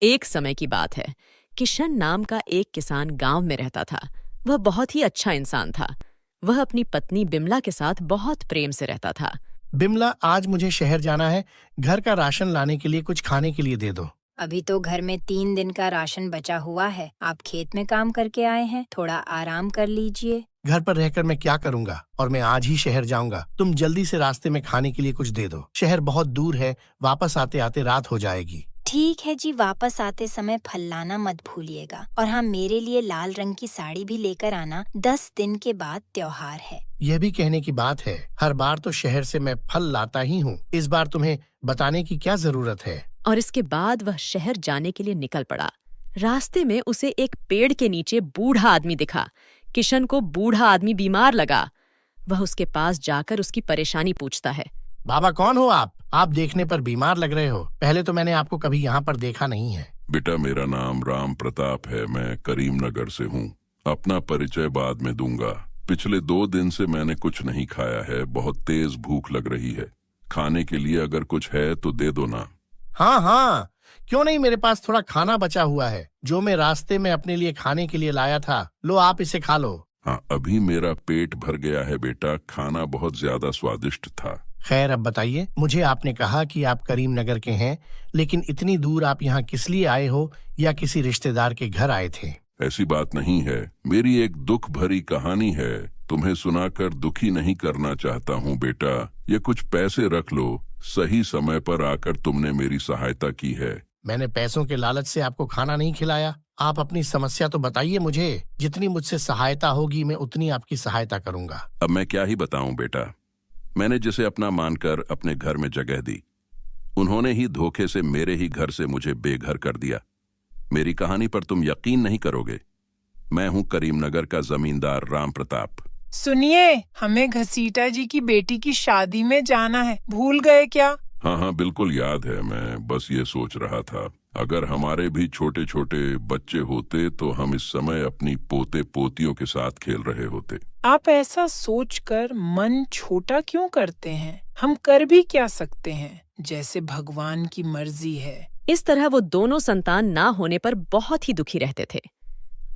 एक समय की बात है। किशन नाम का एक किसान गांव में रहता था। वह बहुत ही अच्छा इंसान था। वह अपनी पत्नी बिमला के साथ बहुत प्रेम से रहता था। बिमला, आज मुझे शहर जाना है। घर का राशन लाने के लिए कुछ खाने के लिए दे दो। अभी तो घर में 3 दिन का राशन बचा हुआ है। आप खेत में काम करके आए हैं, थोड़ा आराम कर लीजिए। घर पर रहकर मैं क्या करूंगा, और मैं आज ही शहर जाऊंगा। तुम जल्दी से रास्ते में खाने के लिए कुछ दे दो। शहर बहुत दूर है, वापस आते आते रात हो जाएगी। ठीक है जी, वापस आते समय फल लाना मत भूलिएगा। और हाँ, मेरे लिए लाल रंग की साड़ी भी लेकर आना। 10 दिन के बाद त्योहार है। यह भी कहने की बात है, हर बार तो शहर से मैं फल लाता ही हूँ। इस बार तुम्हें बताने की क्या जरूरत है। और इसके बाद वह शहर जाने के लिए निकल पड़ा। रास्ते में उसे एक पेड़ के नीचे बूढ़ा आदमी दिखा। किशन को बूढ़ा आदमी बीमार लगा। वह उसके पास जाकर उसकी परेशानी पूछता है। बाबा, कौन हो आप? आप देखने पर बीमार लग रहे हो। पहले तो मैंने आपको कभी यहाँ पर देखा नहीं है। बेटा, मेरा नाम राम प्रताप है। मैं करीम नगर से हूँ। अपना परिचय बाद में दूंगा। पिछले 2 दिन से मैंने कुछ नहीं खाया है। बहुत तेज भूख लग रही है। खाने के लिए अगर कुछ है तो दे दो ना। हाँ हाँ, क्यों नहीं। मेरे पास थोड़ा खाना बचा हुआ है, जो मैं रास्ते में अपने लिए खाने के लिए लाया था। लो, आप इसे खा लो। हाँ, अभी मेरा पेट भर गया है बेटा। खाना बहुत ज्यादा स्वादिष्ट था। खैर, अब बताइए। मुझे आपने कहा कि आप करीम नगर के हैं, लेकिन इतनी दूर आप यहाँ किस लिए आए हो, या किसी रिश्तेदार के घर आए थे? ऐसी बात नहीं है। मेरी एक दुख भरी कहानी है। तुम्हें सुनाकर दुखी नहीं करना चाहता हूँ बेटा। ये कुछ पैसे रख लो। सही समय पर आकर तुमने मेरी सहायता की है। मैंने पैसों के लालच से आपको खाना नहीं खिलाया। आप अपनी समस्या तो बताइए मुझे। जितनी मुझसे सहायता होगी, मैं उतनी आपकी सहायता करूंगा। अब मैं क्या ही बताऊं बेटा। मैंने जिसे अपना मानकर अपने घर में जगह दी, उन्होंने ही धोखे से मेरे ही घर से मुझे बेघर कर दिया। मेरी कहानी पर तुम यकीन नहीं करोगे। मैं हूं करीमनगर का जमींदार राम प्रताप। सुनिए, हमें घसीटा जी की बेटी की शादी में जाना है। भूल गए क्या? हाँ हाँ, बिल्कुल याद है। मैं बस ये सोच रहा था, अगर हमारे भी छोटे छोटे बच्चे होते तो हम इस समय अपनी पोते पोतियों के साथ खेल रहे होते। आप ऐसा सोचकर मन छोटा क्यों करते हैं? हम कर भी क्या सकते हैं, जैसे भगवान की मर्जी है। इस तरह वो दोनों संतान ना होने पर बहुत ही दुखी रहते थे।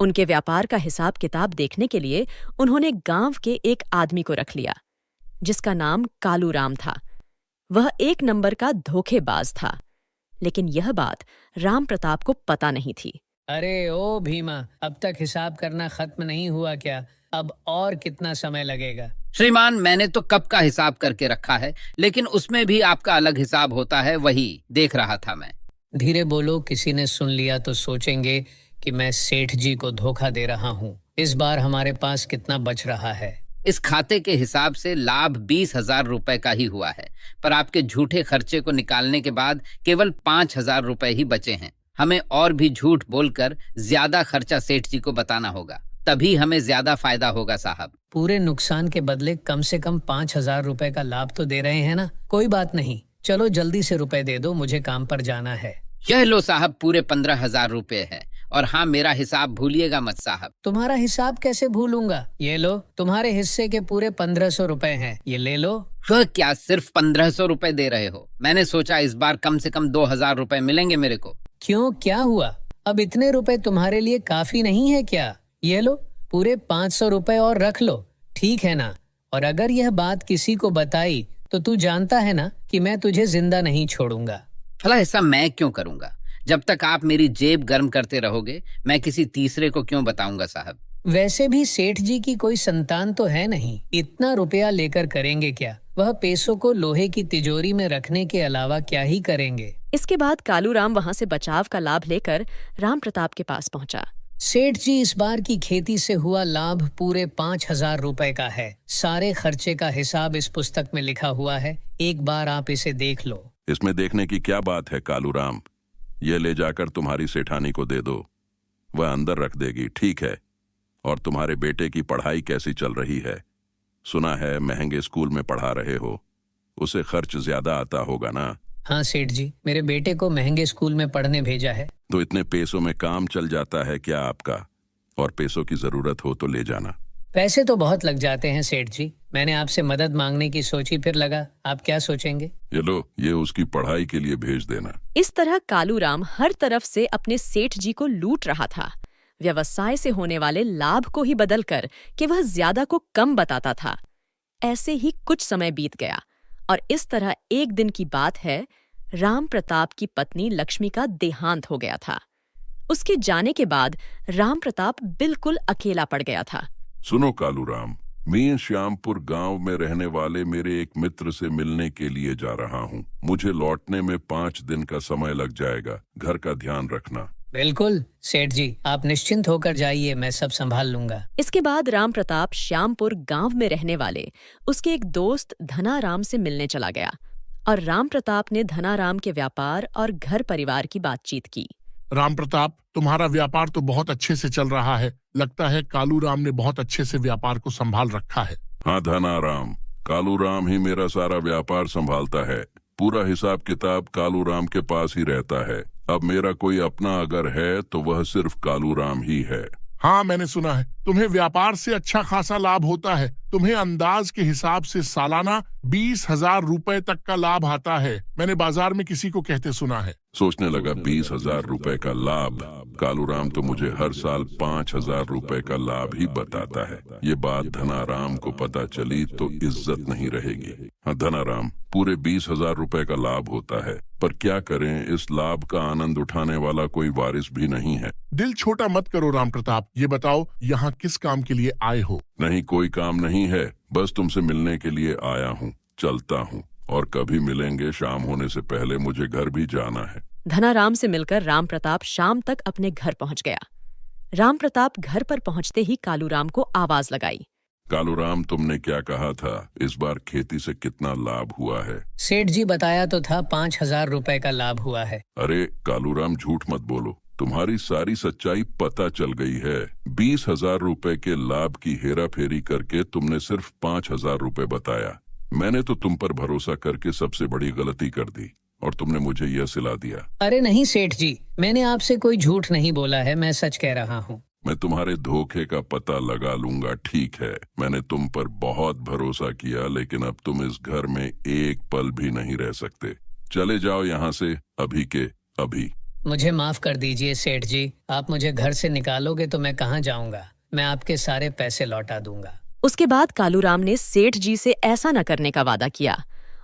उनके व्यापार का हिसाब किताब देखने के लिए उन्होंने गांव के एक आदमी को रख लिया, जिसका नाम कालू राम था। वह 1 नंबर का धोखेबाज था, लेकिन यह बात राम प्रताप को पता नहीं थी। अरे ओ भीमा, अब तक हिसाब करना खत्म नहीं हुआ क्या? अब और कितना समय लगेगा? श्रीमान, मैंने तो कब का हिसाब करके रखा है, लेकिन उसमें भी आपका अलग हिसाब होता है। वही देख रहा था मैं। धीरे बोलो, किसी ने सुन लिया तो सोचेंगे कि मैं सेठ जी को धोखा दे रहा हूँ। इस बार हमारे पास कितना बच रहा है? इस खाते के हिसाब से लाभ 20,000 रुपए का ही हुआ है, पर आपके झूठे खर्चे को निकालने के बाद केवल 5,000 रुपए ही बचे हैं। हमें और भी झूठ बोलकर ज्यादा खर्चा सेठ जी को बताना होगा, तभी हमें ज्यादा फायदा होगा साहब। पूरे नुकसान के बदले कम से कम 5,000 रुपए का लाभ तो दे रहे हैं ना। कोई बात नहीं, चलो जल्दी से रुपए दे दो, मुझे काम पर जाना है। यह लो साहब, पूरे 15,000 रुपए है। और हाँ, मेरा हिसाब भूलिएगा मत साहब। तुम्हारा हिसाब कैसे भूलूंगा? ये लो, तुम्हारे हिस्से के पूरे 1,500 रुपए हैं। ये ले लो। वह क्या, सिर्फ 1,500 रुपए दे रहे हो? मैंने सोचा इस बार कम से कम 2,000 रुपए मिलेंगे मेरे को। क्यों, क्या हुआ? अब इतने रुपए तुम्हारे लिए काफी नहीं है क्या? ये लो, पूरे 500 रुपए और रख लो, ठीक है ना? और अगर यह बात किसी को बताई तो तू जानता है ना कि मैं तुझे जिंदा नहीं छोड़ूंगा। भला ऐसा मैं क्यों करूंगा? जब तक आप मेरी जेब गर्म करते रहोगे, मैं किसी तीसरे को क्यों बताऊंगा साहब? वैसे भी सेठ जी की कोई संतान तो है नहीं, इतना रुपया लेकर करेंगे क्या? वह पैसों को लोहे की तिजोरी में रखने के अलावा क्या ही करेंगे? इसके बाद कालू राम वहां से बचाव का लाभ लेकर राम प्रताप के पास पहुंचा। सेठ जी, इस बार की खेती से हुआ लाभ पूरे 5,000 रुपए का है। सारे खर्चे का हिसाब इस पुस्तक में लिखा हुआ है, एक बार आप इसे देख लो। इसमें देखने की क्या बात है कालू राम? ये ले जाकर तुम्हारी सेठानी को दे दो, वह अंदर रख देगी, ठीक है? और तुम्हारे बेटे की पढ़ाई कैसी चल रही है? सुना है महंगे स्कूल में पढ़ा रहे हो, उसे खर्च ज्यादा आता होगा ना? हाँ सेठ जी, मेरे बेटे को महंगे स्कूल में पढ़ने भेजा है। तो इतने पैसों में काम चल जाता है क्या आपका? और पैसों की जरूरत हो तो ले जाना। पैसे तो बहुत लग जाते हैं सेठ जी। मैंने आपसे मदद मांगने की सोची, फिर लगा आप क्या सोचेंगे। ये लो, ये उसकी पढ़ाई के लिए भेज देना। इस तरह कालूराम हर तरफ से अपने सेठ जी को लूट रहा था। व्यवसाय से होने वाले लाभ को ही बदलकर कि वह ज्यादा को कम बताता था। ऐसे ही कुछ समय बीत गया और इस तरह एक दिन की बात है, राम प्रताप की पत्नी लक्ष्मी का देहांत हो गया था। उसके जाने के बाद राम प्रताप बिल्कुल अकेला पड़ गया था। सुनो कालूराम, मैं श्यामपुर गांव में रहने वाले मेरे एक मित्र से मिलने के लिए जा रहा हूं। मुझे लौटने में 5 दिन का समय लग जाएगा। घर का ध्यान रखना। बिल्कुल सेठ जी, आप निश्चिंत होकर जाइए, मैं सब संभाल लूंगा। इसके बाद राम प्रताप श्यामपुर गांव में रहने वाले उसके एक दोस्त धनाराम से मिलने चला गया और राम प्रताप ने धनाराम के व्यापार और घर परिवार की बातचीत की। राम प्रताप, तुम्हारा व्यापार तो बहुत अच्छे से चल रहा है। लगता है कालूराम ने बहुत अच्छे से व्यापार को संभाल रखा है। हाँ धनाराम, कालूराम ही मेरा सारा व्यापार संभालता है। पूरा हिसाब किताब कालूराम के पास ही रहता है। अब मेरा कोई अपना अगर है तो वह सिर्फ कालूराम ही है। हाँ, मैंने सुना है तुम्हें व्यापार से अच्छा खासा लाभ होता है। तुम्हें अंदाज के हिसाब से सालाना 20,000 रुपए तक का लाभ आता है। मैंने बाजार में किसी को कहते सुना है। सोचने लगा 20,000 रुपए का लाभ। कालूराम तो मुझे हर साल 5,000 रुपए का लाभ ही बताता है। ये बात धनाराम को पता चली तो इज्जत नहीं रहेगी। हाँ धनाराम, पूरे 20,000 रुपए का लाभ होता है, पर क्या करें, इस लाभ का आनंद उठाने वाला कोई वारिस भी नहीं है। दिल छोटा मत करो राम प्रताप, ये बताओ यहाँ किस काम के लिए आए हो? नहीं, कोई काम नहीं है, बस तुमसे मिलने के लिए आया हूँ। चलता हूँ और कभी मिलेंगे। शाम होने से पहले मुझे घर भी जाना है। धनाराम से मिलकर राम प्रताप शाम तक अपने घर पहुंच गया। राम प्रताप घर पर पहुंचते ही कालूराम को आवाज लगाई। कालूराम, तुमने क्या कहा था? इस बार खेती से कितना लाभ हुआ है? सेठ जी बताया तो था 5,000 रुपए का लाभ हुआ है। अरे कालूराम, झूठ मत बोलो। तुम्हारी सारी सच्चाई पता चल गई है। 20,000 रुपए के लाभ की हेरा फेरी करके तुमने सिर्फ 5,000 रुपए बताया। मैंने तो तुम पर भरोसा करके सबसे बड़ी गलती कर दी और तुमने मुझे यह सिला दिया। अरे नहीं सेठ जी, मैंने आपसे कोई झूठ नहीं बोला है, मैं सच कह रहा हूँ। मैं तुम्हारे धोखे का पता लगा लूंगा। ठीक है, मैंने तुम पर बहुत भरोसा किया, लेकिन अब तुम इस घर में एक पल भी नहीं रह सकते। चले जाओ यहाँ से अभी के अभी। मुझे माफ कर दीजिए सेठ जी, आप मुझे घर से निकालोगे तो मैं कहाँ जाऊंगा? मैं आपके सारे पैसे लौटा दूंगा। उसके बाद कालूराम ने सेठ जी से ऐसा न करने का वादा किया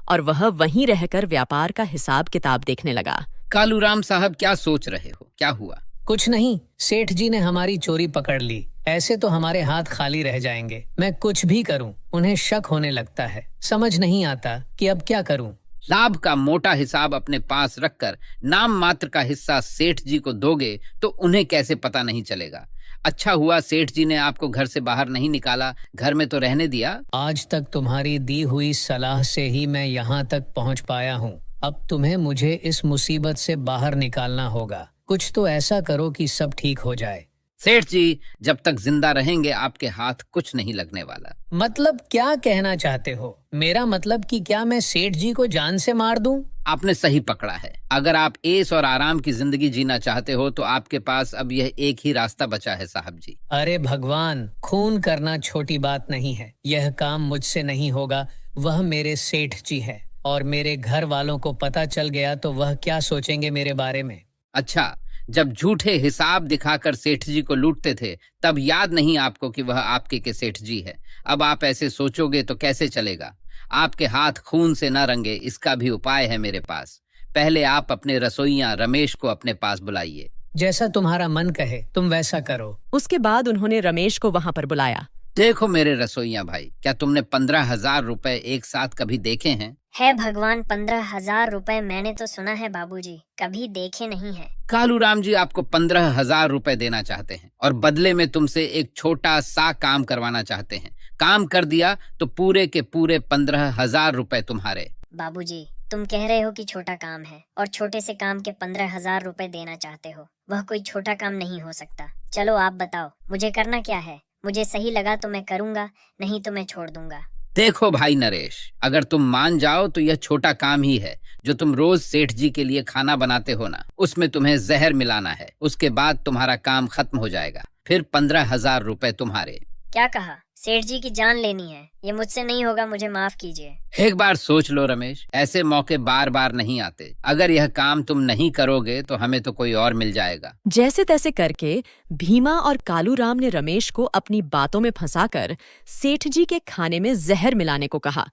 और वह वहीं रहकर व्यापार का हिसाब किताब देखने लगा। कालूराम साहब, क्या सोच रहे हो? क्या हुआ? कुछ नहीं, सेठ जी ने हमारी चोरी पकड़ ली। ऐसे तो हमारे हाथ खाली रह जाएंगे। मैं कुछ भी करूं, उन्हें शक होने लगता है। समझ नहीं आता कि अब क्या करूं। लाभ का मोटा हिसाब अपने पास रखकर नाम मात्र का हिस्सा सेठ जी को दोगे तो उन्हें कैसे पता नहीं चलेगा? अच्छा हुआ सेठ जी ने आपको घर से बाहर नहीं निकाला, घर में तो रहने दिया। आज तक तुम्हारी दी हुई सलाह से ही मैं यहाँ तक पहुँच पाया हूँ। अब तुम्हें मुझे इस मुसीबत से बाहर निकालना होगा। कुछ तो ऐसा करो कि सब ठीक हो जाए। सेठ जी जब तक जिंदा रहेंगे आपके हाथ कुछ नहीं लगने वाला। मतलब क्या कहना चाहते हो? मेरा मतलब कि क्या मैं सेठ जी को जान से मार दूं? आपने सही पकड़ा है। अगर आप ऐश और आराम की जिंदगी जीना चाहते हो तो आपके पास अब यह एक ही रास्ता बचा है साहब जी। अरे भगवान, खून करना छोटी बात नहीं है। यह काम मुझसे नहीं होगा। वह मेरे सेठ जी है और मेरे घर वालों को पता चल गया तो वह क्या सोचेंगे मेरे बारे में। अच्छा, जब झूठे हिसाब दिखाकर सेठ जी को लूटते थे तब याद नहीं आपको कि वह आपके के सेठ जी है। अब आप ऐसे सोचोगे तो कैसे चलेगा? आपके हाथ खून से न रंगे, इसका भी उपाय है मेरे पास। पहले आप अपने रसोइया रमेश को अपने पास बुलाइए। जैसा तुम्हारा मन कहे तुम वैसा करो। उसके बाद उन्होंने रमेश को वहां पर बुलाया। देखो मेरे रसोइया भाई, क्या तुमने 15,000 रुपए एक साथ कभी देखे हैं? है भगवान, 15,000 रुपए मैंने तो सुना है बाबूजी, कभी देखे नहीं है। कालूराम जी आपको 15,000 रुपए देना चाहते हैं और बदले में तुमसे एक छोटा सा काम करवाना चाहते हैं। काम कर दिया तो पूरे के पूरे 15,000 रुपए तुम्हारे। बाबूजी, तुम कह रहे हो कि छोटा काम है और छोटे से काम के 15,000 रुपए देना चाहते हो। वह कोई छोटा काम नहीं हो सकता। चलो आप बताओ, मुझे करना क्या है? मुझे सही लगा तो मैं करूँगा, नहीं तो मैं छोड़ दूंगा। देखो भाई नरेश, अगर तुम मान जाओ तो यह छोटा काम ही है। जो तुम रोज सेठ जी के लिए खाना बनाते हो ना, उसमें तुम्हें जहर मिलाना है। उसके बाद तुम्हारा काम खत्म हो जाएगा। फिर 15,000 रुपए तुम्हारे। क्या कहा? सेठ जी की जान लेनी है, ये मुझसे नहीं होगा, मुझे माफ कीजिए। एक बार सोच लो रमेश, ऐसे मौके बार बार नहीं आते। अगर यह काम तुम नहीं करोगे तो हमें तो कोई और मिल जाएगा। जैसे तैसे करके भीमा और कालूराम ने रमेश को अपनी बातों में फंसाकर सेठ जी के खाने में जहर मिलाने को कहा।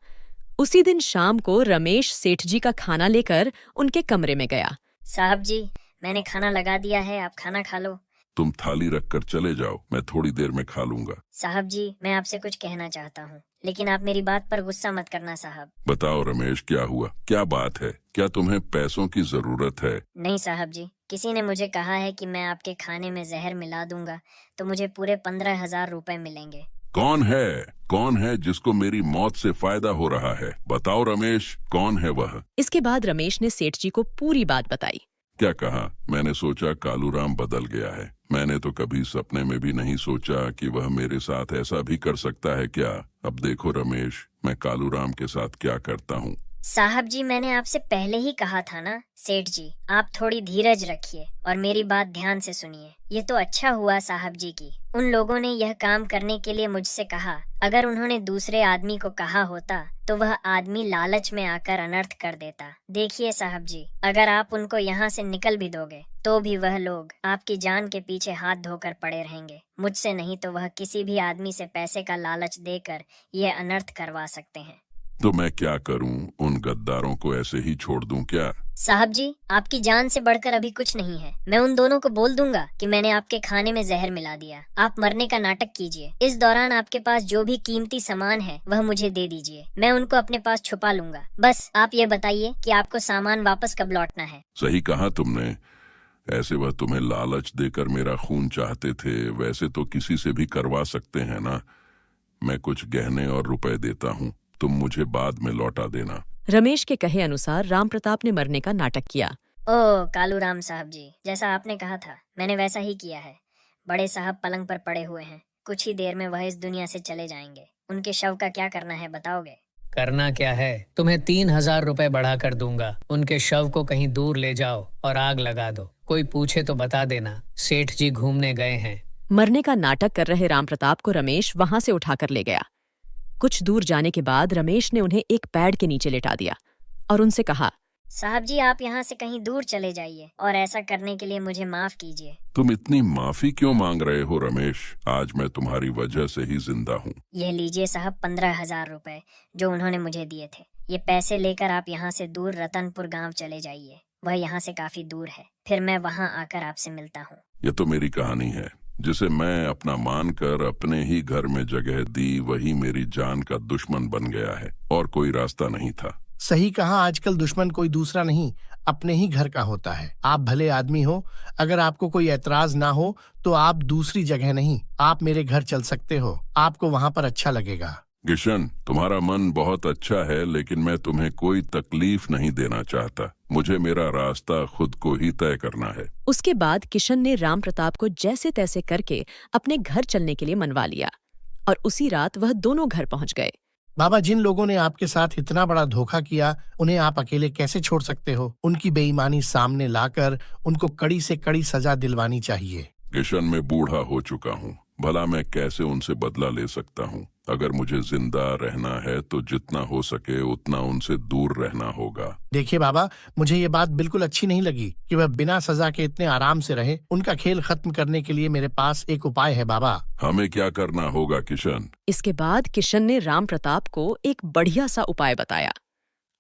उसी दिन शाम को रमेश सेठ जी का खाना लेकर उनके कमरे में गया। साहब जी, मैंने खाना लगा दिया है, आप खाना खा लो। तुम थाली रखकर चले जाओ, मैं थोड़ी देर में खा लूंगा। साहब जी, मैं आपसे कुछ कहना चाहता हूँ, लेकिन आप मेरी बात पर गुस्सा मत करना साहब। बताओ रमेश, क्या हुआ? क्या बात है? क्या तुम्हें पैसों की जरूरत है? नहीं साहब जी, किसी ने मुझे कहा है कि मैं आपके खाने में जहर मिला दूंगा तो मुझे पूरे 15,000 रुपए मिलेंगे। कौन है? कौन है जिसको मेरी मौत से फायदा हो रहा है? बताओ रमेश, कौन है वह? इसके बाद रमेश ने सेठ जी को पूरी बात बताई। क्या कहा? मैंने सोचा कालूराम बदल गया है। मैंने तो कभी सपने में भी नहीं सोचा कि वह मेरे साथ ऐसा भी कर सकता है क्या। अब देखो रमेश, मैं कालूराम के साथ क्या करता हूँ। साहब जी, मैंने आपसे पहले ही कहा था ना। सेठ जी, आप थोड़ी धीरज रखिए और मेरी बात ध्यान से सुनिए। ये तो अच्छा हुआ साहब जी की उन लोगों ने यह काम करने के लिए मुझसे कहा। अगर उन्होंने दूसरे आदमी को कहा होता तो वह आदमी लालच में आकर अनर्थ कर देता। देखिए साहब जी, अगर आप उनको यहाँ से निकल भी दोगे तो भी वह लोग आपकी जान के पीछे हाथ धोकर पड़े रहेंगे। मुझसे नहीं तो वह किसी भी आदमी से पैसे का लालच देकर यह अनर्थ करवा सकते हैं। तो मैं क्या करूं? उन गद्दारों को ऐसे ही छोड़ दूं क्या? साहब जी, आपकी जान से बढ़कर अभी कुछ नहीं है। मैं उन दोनों को बोल दूंगा कि मैंने आपके खाने में जहर मिला दिया। आप मरने का नाटक कीजिए। इस दौरान आपके पास जो भी कीमती सामान है वह मुझे दे दीजिए। मैं उनको अपने पास छुपा लूंगा। बस आप ये बताइए कि आपको सामान वापस कब लौटना है। सही कहा तुमने। ऐसे वह तुम्हें लालच देकर मेरा खून चाहते थे, वैसे तो किसी से भी करवा सकते हैं ना। मैं कुछ गहने और रुपए देता हूँ, तुम मुझे बाद में लौटा देना। रमेश के कहे अनुसार राम प्रताप ने मरने का नाटक किया। ओ कालूराम साहब जी, जैसा आपने कहा था मैंने वैसा ही किया है। बड़े साहब पलंग पर पड़े हुए हैं, कुछ ही देर में वह इस दुनिया से चले जाएंगे। उनके शव का क्या करना है बताओगे? करना क्या है, तुम्हें 3,000 रुपए बढ़ा कर दूंगा। उनके शव को कहीं दूर ले जाओ और आग लगा दो। कोई पूछे तो बता देना सेठ जी घूमने गए हैं। मरने का नाटक कर रहे राम प्रताप को रमेश वहां से उठाकर ले गया। कुछ दूर जाने के बाद रमेश ने उन्हें एक पेड़ के नीचे लिटा दिया और उनसे कहा, साहब जी, आप यहाँ से कहीं दूर चले जाइए और ऐसा करने के लिए मुझे माफ कीजिए। तुम इतनी माफी क्यों मांग रहे हो रमेश? आज मैं तुम्हारी वजह से ही जिंदा हूँ। यह लीजिए साहब 15,000 रुपए जो उन्होंने मुझे दिए थे। ये पैसे लेकर आप यहाँ से दूर रतनपुर गांव चले जाइए। वह यहाँ से काफी दूर है। फिर मैं वहाँ आकर आपसे मिलता हूँ। ये तो मेरी कहानी है, जिसे मैं अपना मानकर अपने ही घर में जगह दी, वही मेरी जान का दुश्मन बन गया है और कोई रास्ता नहीं था। सही कहा, आजकल दुश्मन कोई दूसरा नहीं, अपने ही घर का होता है। आप भले आदमी हो, अगर आपको कोई एतराज ना हो तो आप दूसरी जगह नहीं, आप मेरे घर चल सकते हो। आपको वहाँ पर अच्छा लगेगा। किशन, तुम्हारा मन बहुत अच्छा है, लेकिन मैं तुम्हें कोई तकलीफ नहीं देना चाहता। मुझे मेरा रास्ता खुद को ही तय करना है। उसके बाद किशन ने राम प्रताप को जैसे तैसे करके अपने घर चलने के लिए मनवा लिया और उसी रात वह दोनों घर पहुंच गए। बाबा, जिन लोगों ने आपके साथ इतना बड़ा धोखा किया, उन्हें आप अकेले कैसे छोड़ सकते हो? उनकी बेईमानी सामने लाकर उनको कड़ी से कड़ी सजा दिलवानी चाहिए। किशन, मैं बूढ़ा हो चुका हूँ, भला मैं कैसे उनसे बदला ले सकता हूँ? अगर मुझे जिंदा रहना है तो जितना हो सके उतना उनसे दूर रहना होगा। देखिए बाबा, मुझे ये बात बिल्कुल अच्छी नहीं लगी कि वह बिना सजा के इतने आराम से रहे। उनका खेल खत्म करने के लिए मेरे पास एक उपाय है बाबा। हमें क्या करना होगा किशन? इसके बाद किशन ने राम प्रताप को एक बढ़िया सा उपाय बताया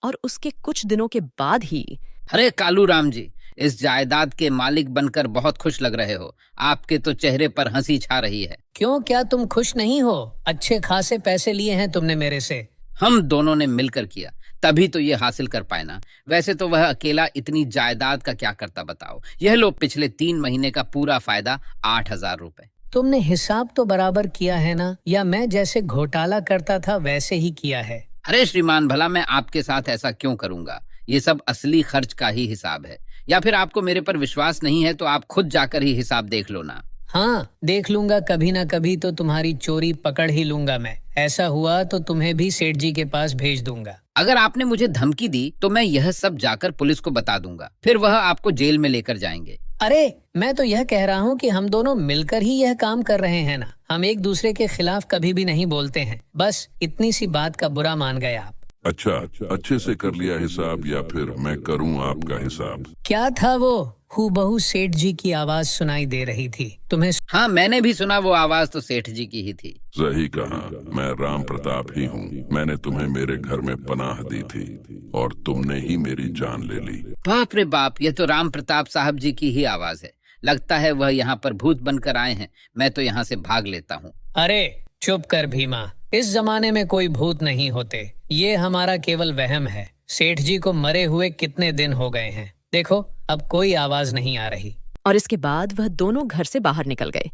और उसके कुछ दिनों के बाद ही। अरे कालूराम जी, इस जायदाद के मालिक बनकर बहुत खुश लग रहे हो। आपके तो चेहरे पर हंसी छा रही है। क्यों, क्या तुम खुश नहीं हो? अच्छे खासे पैसे लिए हैं तुमने मेरे से। हम दोनों ने मिलकर किया, तभी तो ये हासिल कर पाए ना। वैसे तो वह अकेला इतनी जायदाद का क्या करता बताओ। यह लो पिछले 3 महीने का पूरा फायदा 8,000 रुपए। तुमने हिसाब तो बराबर किया है ना, या मैं जैसे घोटाला करता था वैसे ही किया है? अरे श्रीमान, भला मैं आपके साथ ऐसा क्यों करूंगा? ये सब असली खर्च का ही हिसाब है। या फिर आपको मेरे पर विश्वास नहीं है तो आप खुद जाकर ही हिसाब देख लो ना। हाँ, देख लूंगा। कभी ना कभी तो तुम्हारी चोरी पकड़ ही लूंगा मैं। ऐसा हुआ तो तुम्हें भी सेठ जी के पास भेज दूंगा। अगर आपने मुझे धमकी दी तो मैं यह सब जाकर पुलिस को बता दूंगा, फिर वह आपको जेल में लेकर जाएंगे। अरे मैं तो यह कह रहा हूँ कि हम दोनों मिलकर ही यह काम कर रहे हैं ना। हम एक दूसरे के खिलाफ कभी भी नहीं बोलते हैं। बस इतनी सी बात का बुरा मान गए आप। अच्छा, अच्छे से कर लिया हिसाब या फिर मैं करूं आपका हिसाब? क्या था वो? हूबहू सेठ जी की आवाज सुनाई दे रही थी। तुम्हें? हाँ, मैंने भी सुना। वो आवाज तो सेठ जी की ही थी। सही कहा, मैं राम प्रताप ही हूँ। मैंने तुम्हें मेरे घर में पनाह दी थी और तुमने ही मेरी जान ले ली। बाप रे बाप, ये तो राम प्रताप साहब जी की ही आवाज है। लगता है वह यहाँ पर भूत बनकर आए हैं। मैं तो यहाँ से भाग लेता हूँ। अरे चुप कर भीमा, इस जमाने में कोई भूत नहीं होते। ये हमारा केवल वहम है। सेठ जी को मरे हुए कितने दिन हो गए हैं। देखो अब कोई आवाज नहीं आ रही। और इसके बाद वह दोनों घर से बाहर निकल गए।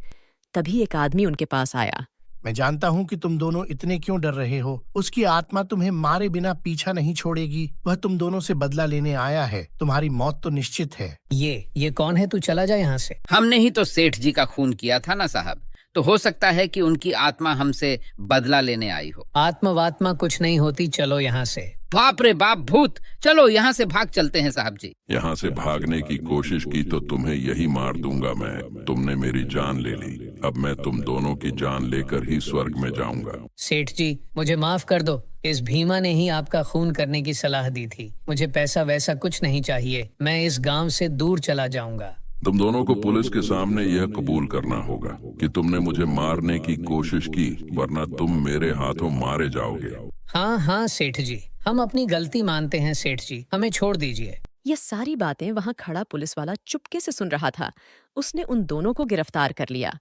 तभी एक आदमी उनके पास आया। मैं जानता हूँ कि तुम दोनों इतने क्यों डर रहे हो। उसकी आत्मा तुम्हें मारे बिना पीछा नहीं छोड़ेगी। वह तुम दोनों से बदला लेने आया है। तुम्हारी मौत तो निश्चित है। ये कौन है? तू चला जा यहाँ से। हमने ही तो सेठ जी का खून किया था ना साहब, तो हो सकता है कि उनकी आत्मा हमसे बदला लेने आई हो। आत्मा वात्मा कुछ नहीं होती, चलो यहाँ से। बाप रे बाप, भूत! चलो यहाँ से भाग चलते हैं साहब जी। यहाँ से भागने की कोशिश की तो तुम्हें यही मार दूंगा मैं। तुमने मेरी जान ले ली, अब मैं तुम दोनों की जान लेकर ही स्वर्ग में जाऊंगा। सेठ जी मुझे माफ कर दो। इस भीमा ने ही आपका खून करने की सलाह दी थी। मुझे पैसा वैसा कुछ नहीं चाहिए। मैं इस गांव से दूर चला जाऊंगा। तुम दोनों को पुलिस के सामने यह कबूल करना होगा कि तुमने मुझे मारने की कोशिश की, वरना तुम मेरे हाथों मारे जाओगे। हाँ सेठ जी, हम अपनी गलती मानते हैं। सेठ जी हमें छोड़ दीजिए। ये सारी बातें वहां खड़ा पुलिस वाला चुपके से सुन रहा था। उसने उन दोनों को गिरफ्तार कर लिया।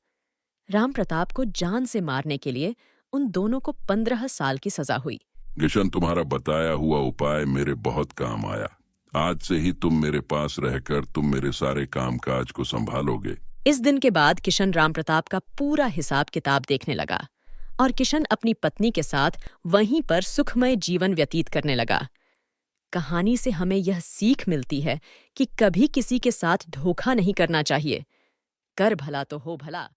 राम प्रताप को जान से मारने के लिए उन दोनों को 15 साल की सजा हुई। किशन, तुम्हारा बताया हुआ उपाय मेरे बहुत काम आया। आज से ही तुम मेरे पास रहकर तुम मेरे सारे कामकाज को संभालोगे। इस दिन के बाद किशन राम प्रताप का पूरा हिसाब किताब देखने लगा और किशन अपनी पत्नी के साथ वहीं पर सुखमय जीवन व्यतीत करने लगा। कहानी से हमें यह सीख मिलती है कि कभी किसी के साथ धोखा नहीं करना चाहिए। कर भला तो हो भला।